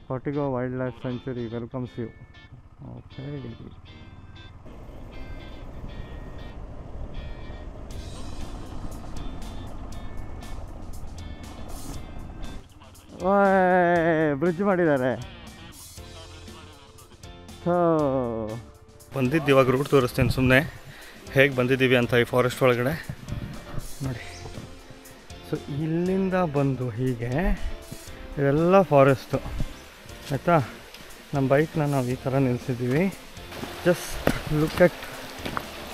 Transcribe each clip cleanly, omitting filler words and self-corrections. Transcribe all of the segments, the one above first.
Cortigo Wildlife Sanctuary welcomes you. Okay. Bridge ಮಾಡಿದ್ದಾರೆ. So ಬಂದಿದ್ದು ಇವಾಗ ರೂಟ್ ತೋರಿಸ್ತೇನೆ ಸುಮ್ಮನೆ ಹೇಗೆ ಬಂದಿದ್ದೀವಿ ಅಂತ ಈ ಫಾರೆಸ್ಟ್ ಒಳಗಡೆ ನೋಡಿ. ಸೊ ಇಲ್ಲಿಂದ ಬಂದು ಹೀಗೆ ಇದೆಲ್ಲ ಫಾರೆಸ್ಟು ಆಯಿತಾ. ನಮ್ಮ ಬೈಕ್ನ ನಾವು ಈ ಥರ ನಿಲ್ಲಿಸಿದ್ದೀವಿ. Just look at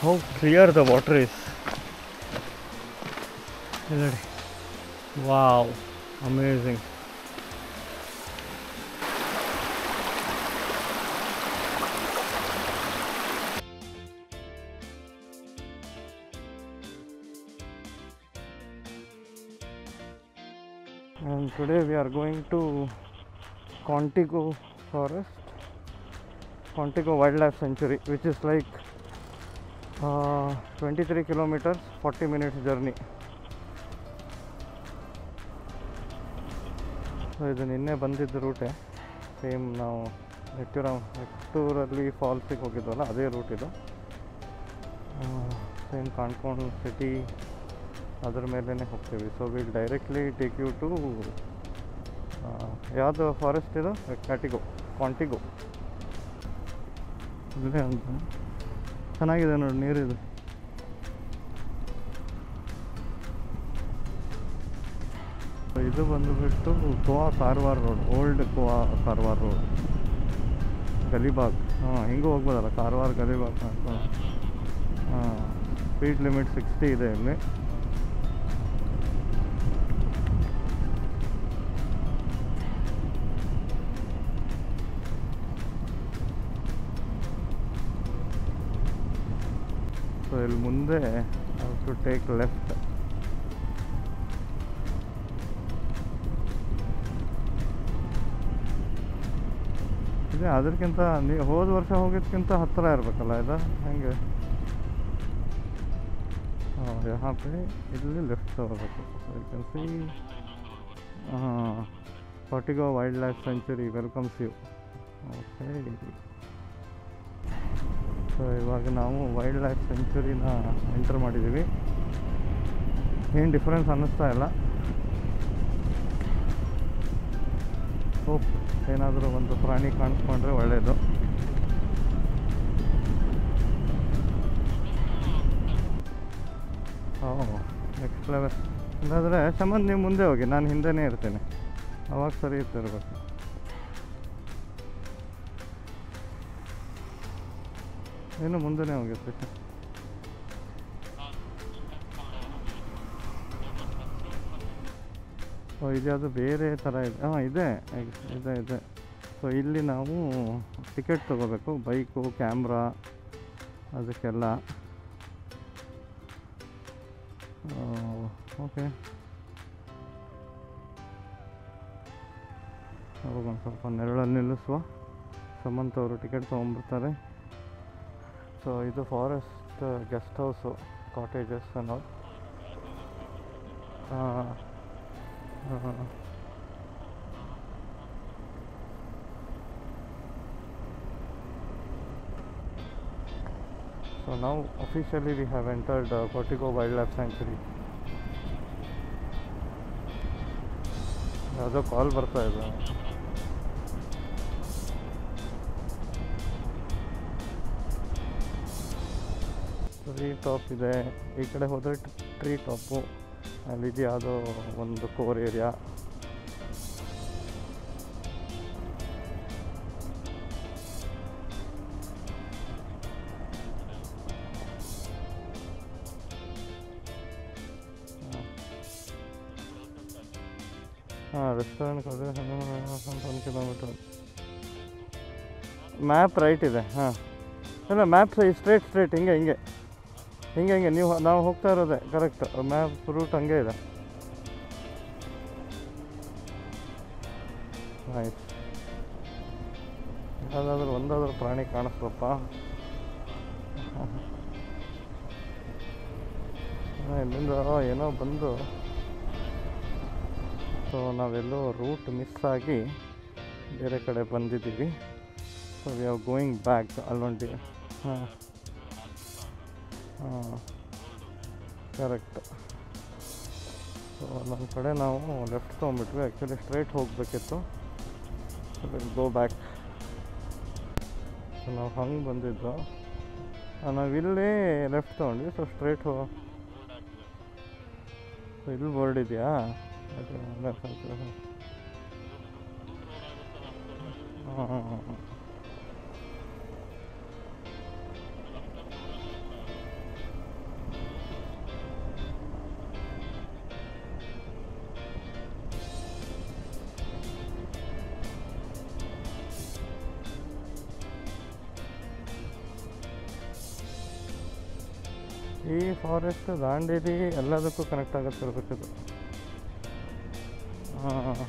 how clear the water is. ನೋಡಿ, wow, amazing. And today we are going to Contigo Forest, Contigo Wildlife Sanctuary, which is like 23 kilometers, 40 minutes journey. So ಇದು ನಿನ್ನೆ ಬಂದಿದ್ದ ರೂಟೇ, ಸೇಮ್ ನಾವು ಮೆಟ್ಟೂರಲ್ಲಿ ಫಾಲ್ಸಿಗೆ ಹೋಗಿದ್ವಲ್ಲ ಅದೇ ರೂಟ್ ಇದು. ಸೇಮ್ ಕಾಣ್ಕೊಂಡು ಸಿಟಿ ಅದ್ರ ಮೇಲೇ ಹೋಗ್ತೀವಿ. So will directly take you to ಯಾವುದು ಫಾರೆಸ್ಟ್ ಇದು, ಕಾಂಟಿಗೋ. ಇಲ್ಲೇ ಅಂತ ಚೆನ್ನಾಗಿದೆ ನೋಡಿ, ನೀರಿದೆ. ಇದು ಬಂದುಬಿಟ್ಟು Goa Karwar road, old Goa Karwar road, Galibag. ಹಿಂಗೂ ಹೋಗ್ಬೋದಲ್ಲ, ಕಾರವಾರ ಗಲಿಬಾಗ್ ಅಂತ. ಸ್ಪೀಡ್ ಲಿಮಿಟ್ 60 ಇದೆ ಇಲ್ಲಿ. ಸೊ ಇಲ್ಲಿ ಮುಂದೆ ಟು ಟೇಕ್ ಲೆಫ್ಟ್. ಇದೆ ಅದಕ್ಕಿಂತ ಹೋದ ವರ್ಷ ಹೋಗಿದ್ದಕ್ಕಿಂತ ಹತ್ತಿರ ಇರಬೇಕಲ್ಲ ಇದು, ಹೆಂಗೆ? यहाँ ಇಲ್ಲಿ ಲೆಫ್ಟ್ ತಗೋಬೇಕು. So you can see Cortigo Wildlife Sanctuary welcomes you. Okay. So ಇವಾಗ ನಾವು ವೈಲ್ಡ್ ಲೈಫ್ ಸೆಂಚುರಿನ ಎಂಟರ್ ಮಾಡಿದ್ದೀವಿ. ಏನು ಡಿಫ್ರೆನ್ಸ್ ಅನ್ನಿಸ್ತಾ ಇಲ್ಲ. ಹೋಪ್ ಏನಾದರೂ ಒಂದು ಪ್ರಾಣಿ ಕಾಣಿಸ್ಕೊಂಡ್ರೆ ಒಳ್ಳೆಯದು. Next level. ಇಲ್ಲಾಂದರೆ ಸಂಬಂಧ ನೀವು ಮುಂದೆ ಹೋಗಿ, ನಾನು ಹಿಂದೆನೇ ಇರ್ತೇನೆ, ಅವಾಗ ಸರಿ ಇರ್ತಿರ್ಬೇಕು. ಏನು ಮುಂದೆನೇ ಹೋಗಿರ್ಬೇಕು. ಓ ಇದ್ಯಾವುದು ಬೇರೆ ಥರ ಇದೆ. ಇದೆ. ಸೊ ಇಲ್ಲಿ ನಾವು ಟಿಕೆಟ್ ತೊಗೋಬೇಕು, ಬೈಕು, ಕ್ಯಾಮ್ರಾ, ಅದಕ್ಕೆಲ್ಲ. ಓಕೆ, ಅವಾಗೊಂದು ಸ್ವಲ್ಪ ನೆರಳಲ್ಲಿ ನಿಲ್ಲಿಸುವ. ಸಮಂತ್ ಅವರು ಟಿಕೆಟ್ ತೊಗೊಂಡ್ಬಿಡ್ತಾರೆ. ಸೊ ಇದು ಫಾರೆಸ್ಟ್ ಗೆಸ್ಟ್ ಹೌಸು, ಕಾಟೇಜಸ್ ಅನ್ನೋ. So now officially we have entered Cortigo Wildlife Sanctuary. ಯಾವುದೋ ಕಾಲ್ ಬರ್ತಾ ಇದೆ. ಟ್ರೀ ಟಾಪ್ ಇದೆ. ಈ ಕಡೆ ಹೋದರೆ ಟ್ರೀ ಟಾಪು, ಅಲ್ಲಿದೆ ಯಾವುದೋ ಒಂದು core area. Restaurant 1 kilometre. Map right ಇದೆ. ಇಲ್ಲ, ಮ್ಯಾಪ್ ಸ್ಟ್ರೇಟ್ ಹಿಂಗೆ ನಾವು ಹೋಗ್ತಾ ಇರೋದೆ ಕರೆಕ್ಟ್. ಮ್ಯಾಪ್ ರೂಟ್ ಹಂಗೆ ಇದೆ. ಆಯ್ತು, ಯಾವುದಾದ್ರೂ ಒಂದಾದ್ರೂ ಪ್ರಾಣಿ ಕಾಣಿಸ್ತಪ್ಪ. ಇಲ್ಲಿಂದ ಏನೋ ಬಂದು, ಸೊ ನಾವೆಲ್ಲೋ ರೂಟ್ ಮಿಸ್ ಆಗಿ ಬೇರೆ ಕಡೆ ಬಂದಿದ್ದೀವಿ. So we are going back. ಅಲ್ಲೊಂದು ಹಾಂ ಹಾಂ ಕರೆಕ್ಟ್. ಸೊ ನಮ್ಮ ಕಡೆ ನಾವು ಲೆಫ್ಟ್ ತೊಗೊಂಬಿಟ್ವಿ. ಆ್ಯಕ್ಚುಲಿ ಸ್ಟ್ರೈಟ್ ಹೋಗಬೇಕಿತ್ತು. So will go back. So ನಾವು ಹಂಗೆ ಬಂದಿದ್ದು, ನಾವಿಲ್ಲಿ ಲೆಫ್ಟ್ ತೊಗೊಂಡ್ವಿ. ಸೊ ಸ್ಟ್ರೈಟ್ ಸೊ ಇಲ್ಲಿ ಬೋರ್ಡ್ ಇದೆಯಾ? ಹಾಂ ಈ ಫಾರೆಸ್ಟ್ ದಾಂಡೇಲಿ ಎಲ್ಲದಕ್ಕೂ ಕನೆಕ್ಟ್ ಆಗುತ್ತೆ ಇರಬೇಕಿದು. ಹಾಂ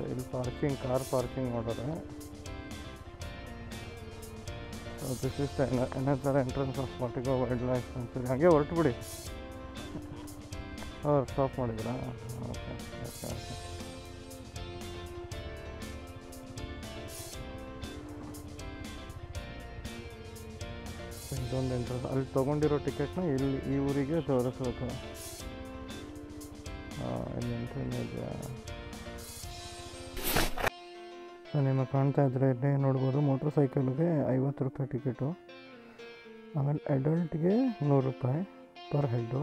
ಇಲ್ಲಿ ಪಾರ್ಕಿಂಗ್, ಕಾರ್ ಪಾರ್ಕಿಂಗ್ ಮಾಡೋರೆ. So this is the another entrance of Cotigao wildlife ಲೈಫ್ ಸೆಂಚುರಿ. ಹಾಗೆ ಹೊರಟು ಬಿಡಿ. ಸ್ಟಾಪ್ ಮಾಡಿದ್ರಾ? Okay okay okay. ಇದೊಂದು ಎಂಟ್ರೆನ್ಸ್. ಅಲ್ಲಿ ತೊಗೊಂಡಿರೋ ಟಿಕೆಟ್ನ ಇಲ್ಲಿ ಈ ಊರಿಗೆ ತೋರಿಸೋದು. ಇಲ್ಲಿ ಎಂಟ್ರೆನ್ಸ್ ಇದೆಯಾ? ಸೊ ನಿಮಗೆ ಕಾಣ್ತಾ ಇದ್ದರೆ ಇಲ್ಲಿ ನೋಡ್ಬೋದು. ಮೋಟ್ರ್ ಸೈಕಲ್ಗೆ 50 ರೂಪಾಯಿ ಟಿಕೆಟು. ಆಮೇಲೆ ಅಡಲ್ಟ್ಗೆ 100 ರೂಪಾಯಿ ಪರ್ ಹೆಡ್ಡು.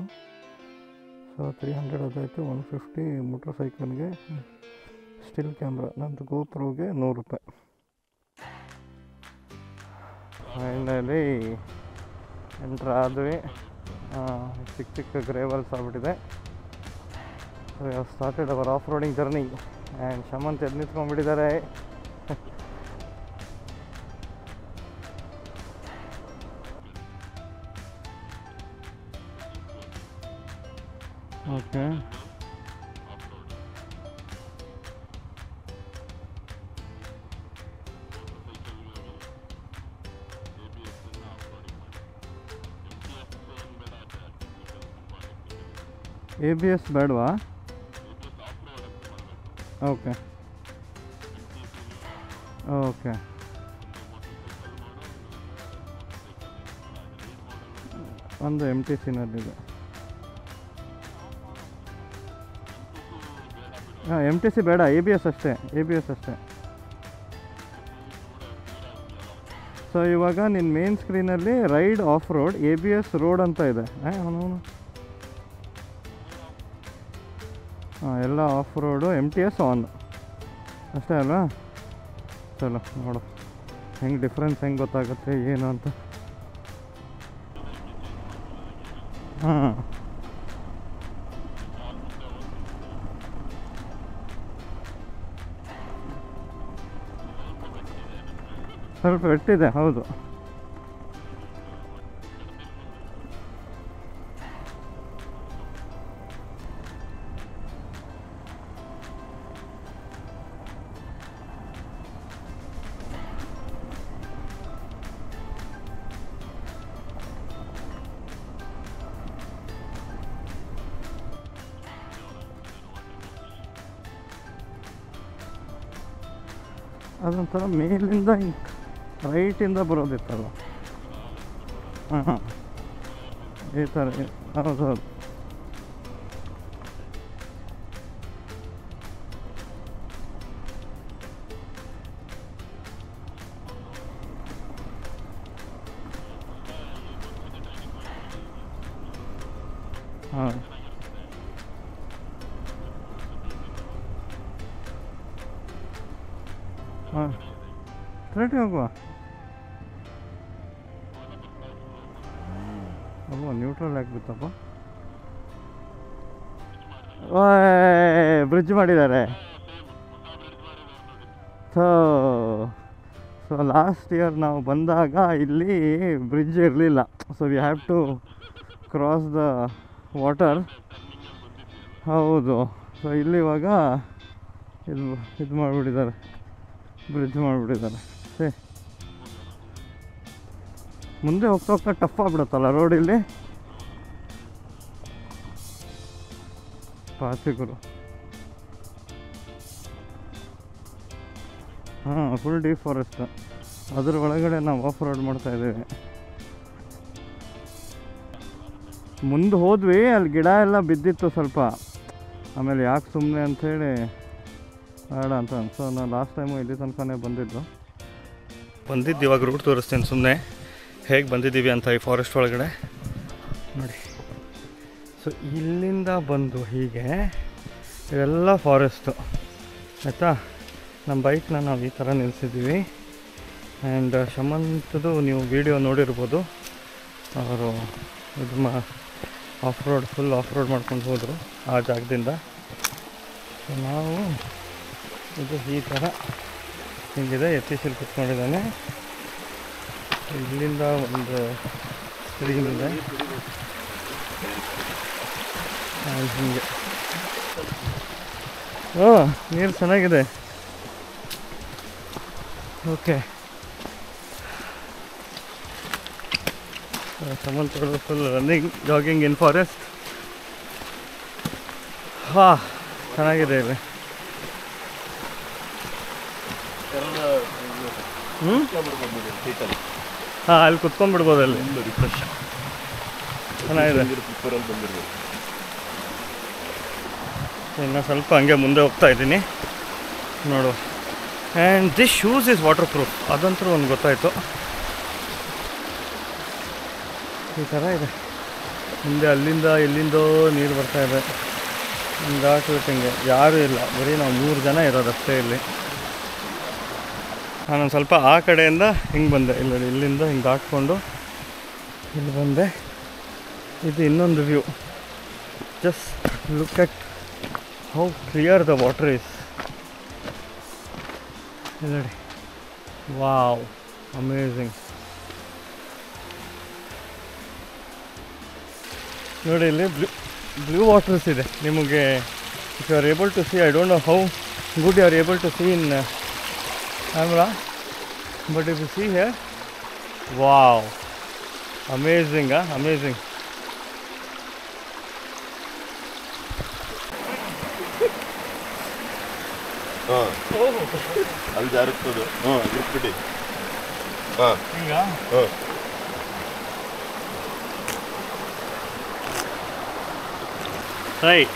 ಸೊ 300 ಅದಾಯಿತು. 150 ಮೋಟ್ರ್ ಸೈಕಲ್ಗೆ. ಸ್ಟಿಲ್ ಕ್ಯಾಮ್ರಾ ನಮ್ಮದು ಗೋಪ್ರೋಗೆ 100 ರೂಪಾಯಿ. ಫೈನಲಿ ಎಂಟ್ರ್ ಆದ್ವಿ. ಚಿಕ್ಕ ಚಿಕ್ಕ ಗ್ರೇವಲ್ಸ್ ಆಗ್ಬಿಟ್ಟಿದೆ. So we have started our off roading journey. And Shamanth ಎದ್ದು ನಿಂತ್ಕೊಂಡ್ಬಿಟ್ಟಿದ್ದಾರೆ. ಓಕೆ ABS ಬೇಡವಾ? ಓಕೆ ಓಕೆ ಒಂದು MTCನಲ್ಲಿದೆ. ಹಾಂ MTC ಬೇಡ, ABS ಅಷ್ಟೇ. ಸೊ ಇವಾಗ ನಿನ್ನ ಮೇನ್ ಸ್ಕ್ರೀನಲ್ಲಿ ride off road ABS road ಅಂತ ಇದೆ. ಹಾಂ ಎಲ್ಲ ಆಫ್ ರೋಡು, MTS ಆನ್ ಅಷ್ಟೇ ಅಲ್ವಾ? ಚಲೋ ನೋಡು ಹೆಂಗೆ ಡಿಫ್ರೆನ್ಸ್ ಹೆಂಗೆ ಗೊತ್ತಾಗುತ್ತೆ ಏನು ಅಂತ. ಹಾಂ ಸ್ವಲ್ಪ ಎಟ್ಟಿದೆ, ಹೌದು. ಅದೊಂಥರ ಮೇಲಿಂದ ರೈಟಿಂದ ಬರೋದಿತ್ತಲ್ಲ. ಹಾಂ ಈ ಥರ. ಹೌದು ಹಾಂ ಹಾಂ ಸ್ಟ್ರೈಟ್ ಹೋಗುವ. ಅಲ್ವಾ ನ್ಯೂಟ್ರಲ್ ಆಗಿಬಿತ್ತಪ್ಪ. ಬ್ರಿಡ್ಜ್ ಮಾಡಿದ್ದಾರೆ. ಸೊ ಲಾಸ್ಟ್ ಇಯರ್ ನಾವು ಬಂದಾಗ ಇಲ್ಲಿ ಬ್ರಿಡ್ಜ್ ಇರಲಿಲ್ಲ. So we have to cross the water. ಹೌದು. ಸೊ ಇಲ್ಲಿ ಇವಾಗ ಇದು ಮಾಡಿಬಿಟ್ಟಿದ್ದಾರೆ, ಬ್ರಿಡ್ಜ್ ಮಾಡಿಬಿಟ್ಟಿದ್ದಾರೆ. ಮುಂದೆ ಹೋಗ್ತಾ ಹೋಗ್ತಾ ಟಫ್ ಆಗ್ಬಿಡುತ್ತಲ್ಲ ರೋಡ್ ಇಲ್ಲಿ. ಪಾಚಿಗುರು ಹಾಂ, ಫುಲ್ ಡೀಪ್ ಫಾರೆಸ್ಟ್. ಅದ್ರ ಒಳಗಡೆ ನಾವು ಆಫ್ ರೋಡ್ ಮಾಡ್ತಾಯಿದ್ದೀವಿ. ಮುಂದೆ ಹೋದ್ವಿ, ಅಲ್ಲಿ ಗಿಡ ಎಲ್ಲ ಬಿದ್ದಿತ್ತು ಸ್ವಲ್ಪ. ಆಮೇಲೆ ಯಾಕೆ ಸುಮ್ಮನೆ ಅಂಥೇಳಿ ಬೇಡ ಅಂತ ಅನ್ಸೋ. ನಾನು ಲಾಸ್ಟ್ ಟೈಮು ಇಲ್ಲಿ ತನಕನೇ ಬಂದಿದ್ದು ಇವಾಗ ರೂಟ್ ತೋರಿಸ್ತೇನೆ ಸುಮ್ಮನೆ ಹೇಗೆ ಬಂದಿದ್ದೀವಿ ಅಂತ ಈ ಫಾರೆಸ್ಟ್ ಒಳಗಡೆ ನೋಡಿ. ಸೊ ಇಲ್ಲಿಂದ ಬಂದು ಹೀಗೆ ಇವೆಲ್ಲ ಫಾರೆಸ್ಟು ಆಯಿತಾ. ನಮ್ಮ ಬೈಕ್ನ ನಾವು ಈ ಥರ ನಿಲ್ಲಿಸಿದ್ದೀವಿ. ಆ್ಯಂಡ್ ಶಮಂತದು ನೀವು ವಿಡಿಯೋ ನೋಡಿರ್ಬೋದು. ಅವರು ಇದು ಫುಲ್ ಆಫ್ ರೋಡ್ ಮಾಡ್ಕೊಂಡು ಹೋದರು ಆ ಜಾಗದಿಂದ. ಸೊ ನಾವು ಇದು ಈ ಥರ ಹೀಗಿದೆ. ಯತೀಶಲ್ಲಿ ಕುತ್ಕೊಂಡಿದ್ದಾನೆ. ಇಲ್ಲಿಂದ ಒಂದು ಸ್ಟ್ರೀಮ್ ಇದೆ ಹೀಗೆ. ನೀರು ಚೆನ್ನಾಗಿದೆ. Okay, Samantha full running jogging in forest. ಹಾಂ, ಚೆನ್ನಾಗಿದೆ ಇಲ್ಲಿ. ಹಾಂ, ಅಲ್ಲಿ ಕುತ್ಕೊಂಡ್ಬಿಡ್ಬೋದು. ಅಲ್ಲಿ ಚೆನ್ನಾಗಿದೆ. ಇನ್ನು ಸ್ವಲ್ಪ ಹಂಗೆ ಮುಂದೆ ಹೋಗ್ತಾ ಇದ್ದೀನಿ ನೋಡು. And this shoes is water proof, ಅದಂತೂ ಒಂದು ಗೊತ್ತಾಯಿತು. ಈ ಥರ ಇದೆ. ಮುಂದೆ ಅಲ್ಲಿಂದ ಎಲ್ಲಿಂದೋ ನೀರು ಬರ್ತಾಯಿದೆ. ದಾಟುವಿಟ್ಟಂಗೆ ಯಾರೂ ಇಲ್ಲ, ಬರೀ ನಾವು 3 ಜನ ಇರೋದಷ್ಟೇ ಇಲ್ಲಿ. ನಾನೊಂದು ಸ್ವಲ್ಪ ಆ ಕಡೆಯಿಂದ ಹಿಂಗೆ ಬಂದೆ. ಇಲ್ಲಿಂದ ಹಿಂಗೆ ದಾಟ್ಕೊಂಡು ಇಲ್ಲಿ ಬಂದೆ. ಇದು ಇನ್ನೊಂದು view. Just look at how clear the water is. ನೋಡಿ, ವಾವ್, ಅಮೇಝಿಂಗ್. ನೋಡಿ, ಇಲ್ಲಿ ಬ್ಲೂ ವಾಟರ್ಸ್ ಇದೆ. ನಿಮಗೆ if you are able to see, I don't know how good you are able to see in camera, but if you see here, wow, amazing, amazing. ಅಲ್ಲಿ ಜಾರುತ್ತದೆ. ಇರ್ಬಿಡಿ. ಹಿಂಗ right.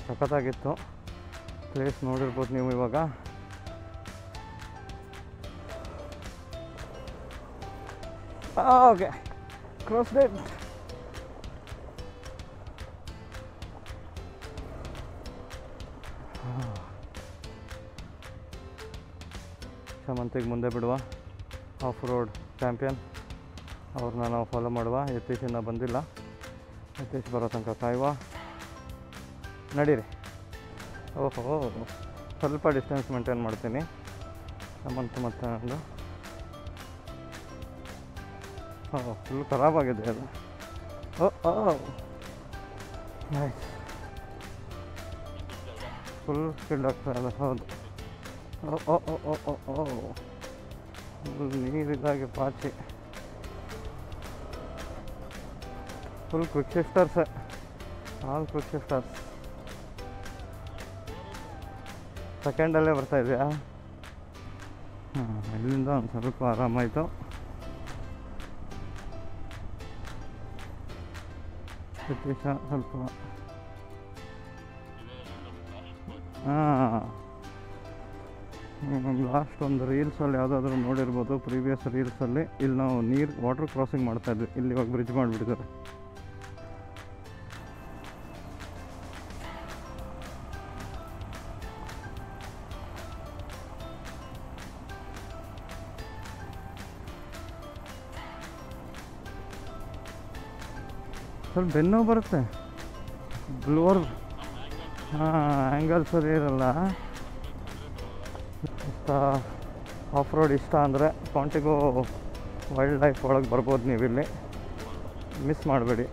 ಸಖತ್ತಾಗಿತ್ತು place. ನೋಡಿರ್ಬೋದು ನೀವು ಇವಾಗ. Okay, cross date. ಶಮಂತಿಗೆ ಮುಂದೆ ಬಿಡುವ, of road champion. ಅವ್ರನ್ನ ನಾವು follow ಮಾಡುವ. ಯತೀಶ್ ಇನ್ನೂ ಬಂದಿಲ್ಲ. ಯತೀಶ್ ಬರೋ ತನಕ ಕಾಯುವ. ನಡೀರಿ. ಓಹೋ, ಸ್ವಲ್ಪ ಡಿಸ್ಟೆನ್ಸ್ ಮೇಂಟೈನ್ ಮಾಡ್ತೀನಿ. ಶಮಂತ್ ಮತ್ತು ಒಂದು ಫುಲ್ ಖರಾಬಾಗಿದೆ ಅದು. ನೈಸ್, ಫುಲ್ ಸ್ಕಿಲ್ಡ್ ಆಗ್ತಾಯಿಲ್ಲ. ಹೌದು. ನೀರಿದ್ದಾಗೆ ಪಾಚಿ. Full quick shifters, all quick shifters. ಸೆಕೆಂಡಲ್ಲೇ ಬರ್ತಾಯಿದೆಯಾ? ಇಲ್ಲಿಂದ ಒಂದು ಸ್ವಲ್ಪ ಆರಾಮಾಯಿತು. ಯತೀಶ ಸ್ವಲ್ಪ ಲಾಸ್ಟ್ ಒಂದು ರೀಲ್ಸಲ್ಲಿ ಯಾವುದಾದ್ರೂ ನೋಡಿರ್ಬೋದು, ಪ್ರೀವಿಯಸ್ ರೀಲ್ಸಲ್ಲಿ. ಇಲ್ಲಿ ನಾವು ವಾಟರ್ ಕ್ರಾಸಿಂಗ್ ಮಾಡ್ತಾಯಿದ್ವಿ. ಇಲ್ಲಿ ಇವಾಗ ಬ್ರಿಡ್ಜ್ ಮಾಡಿಬಿಟ್ಟಿದ್ದಾರೆ. ಸ್ವಲ್ಪ ಬೆನ್ನು ಬರುತ್ತೆ. ಬ್ಲೋರ್ ಆ್ಯಂಗಲ್ ಸರಿ ಇರಲ್ಲ. ಇಷ್ಟ ಆಫ್ ರೋಡ್ ಇಷ್ಟ ಅಂದರೆ ಕಾಂಟಿಗೋ ವೈಲ್ಡ್ ಲೈಫ್ ಒಳಗೆ ಬರ್ಬೋದು ನೀವು. ಇಲ್ಲಿ ಮಿಸ್ ಮಾಡಬೇಡಿ.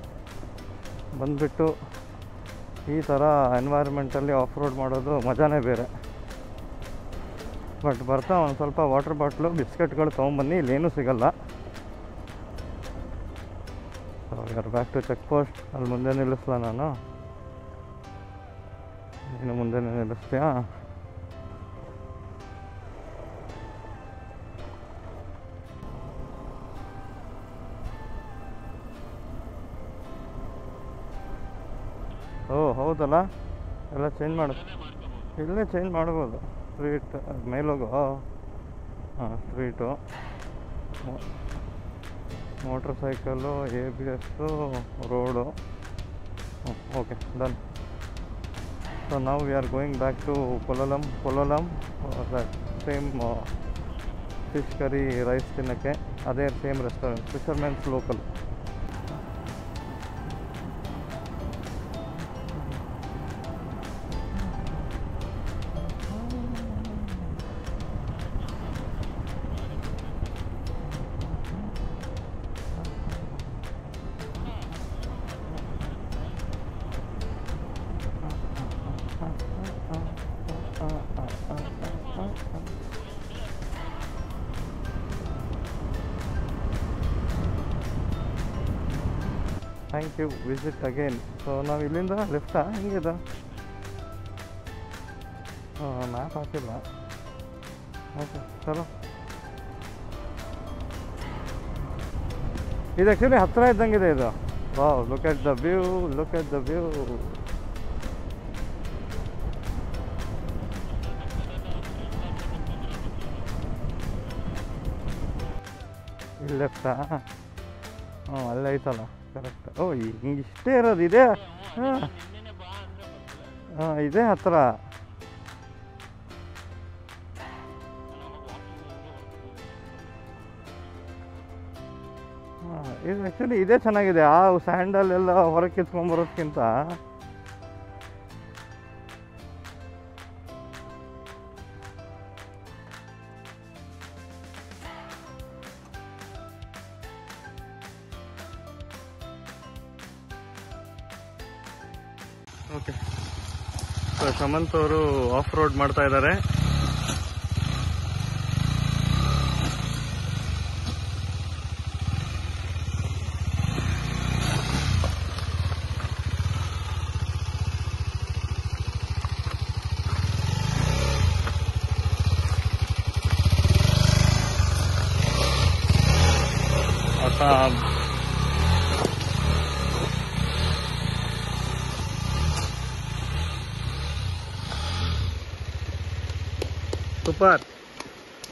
ಬಂದುಬಿಟ್ಟು ಈ ಥರ ಎನ್ವೈರ್ಮೆಂಟಲ್ಲಿ ಆಫ್ ರೋಡ್ ಮಾಡೋದು ಮಜಾನೇ ಬೇರೆ. ಬಟ್ ಬರ್ತಾ ಒಂದು ಸ್ವಲ್ಪ ವಾಟರ್ ಬಾಟ್ಲು ಬಿಸ್ಕೆಟ್ಗಳು ತೊಗೊಂಬನ್ನಿ, ಇಲ್ಲೇನೂ ಸಿಗಲ್ಲ. ಯಾರು ಬ್ಯಾಕ್ ಟು ಚೆಕ್ ಪೋಸ್ಟ್. ಅಲ್ಲಿ ಮುಂದೆ ನಿಲ್ಲಿಸ್ಲಾ ನಾನು? ನೀನು ಮುಂದೆ ನಿಲ್ಲಿಸ್ತೀಯಾ? ಓ ಹೌದಲ್ಲ, ಎಲ್ಲ ಚೇಂಜ್ ಮಾಡು. ಇಲ್ಲೇ ಚೇಂಜ್ ಮಾಡ್ಬೋದು. ಸ್ಟ್ರೀಟ್ ಮೇಲೋಗು. ಹಾಂ, street, motorcycle, ABS, road. Okay, done. So ನಾವು we are going back to Palolem that same fish curry rice ತಿನ್ನೋಕ್ಕೆ. ಅದೇ same restaurant, fishermen's local. Thank you, visit again. So ನಾವು ಇಲ್ಲಿಂದ ಲೆಫ್ಟಾ ಹೆಂಗಿದೆ? ಮ್ಯಾಪ್ ಹಾಕಿಲ್ಲ. ಓಕೆ, ಚಲೋ. ಇದು ಆ್ಯಕ್ಚುಲಿ ಹತ್ತಿರ ಇದ್ದಂಗಿದೆ ಇದು. Wow, look at the view, look at the view. ಇಲ್ಲಿ ಲೆಫ್ಟಾ? ಹ್ಞೂ, ಅಲ್ಲೇ ಐತಲ್ಲ, ಕರೆಕ್ಟ್. ಓ, ಹಿಂಗೆ ಇಷ್ಟೇ ಇರೋದು ಇದೆ. ಹಾಂ ಹಾಂ, ಇದೇ ಹತ್ತಿರ. ಹಾಂ, ಇದು ಆ್ಯಕ್ಚುಲಿ ಇದೇ ಚೆನ್ನಾಗಿದೆ. ಆ ಸ್ಯಾಂಡಲ್ ಎಲ್ಲ ಹೊರಗೆ ಕಿತ್ಕೊಂಬರೋದಕ್ಕಿಂತ ಓಕೆ. ಸೊ ಸಮಂತ್ ಅವರು ಆಫ್ ರೋಡ್ ಮಾಡ್ತಾ ಇದ್ದಾರೆ. ಸೂಪರ್.